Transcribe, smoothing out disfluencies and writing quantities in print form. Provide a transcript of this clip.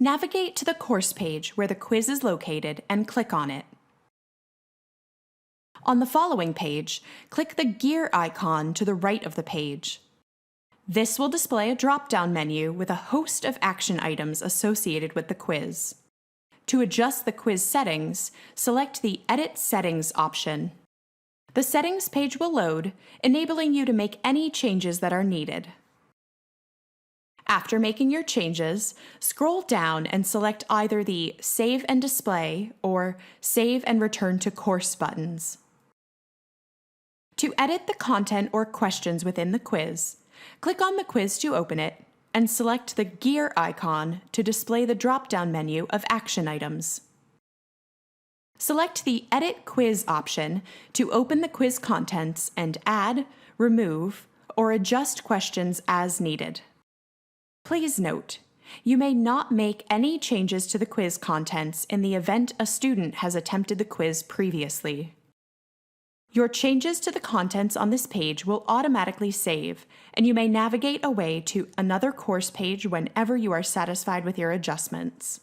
Navigate to the course page where the quiz is located and click on it. On the following page, click the gear icon to the right of the page. This will display a drop-down menu with a host of action items associated with the quiz. To adjust the quiz settings, select the Edit Settings option. The settings page will load, enabling you to make any changes that are needed. After making your changes, scroll down and select either the Save and Display or Save and Return to Course buttons. To edit the content or questions within the quiz, click on the quiz to open it and select the gear icon to display the drop-down menu of action items. Select the Edit Quiz option to open the quiz contents and add, remove, or adjust questions as needed. Please note, you may not make any changes to the quiz contents in the event a student has attempted the quiz previously. Your changes to the contents on this page will automatically save, and you may navigate away to another course page whenever you are satisfied with your adjustments.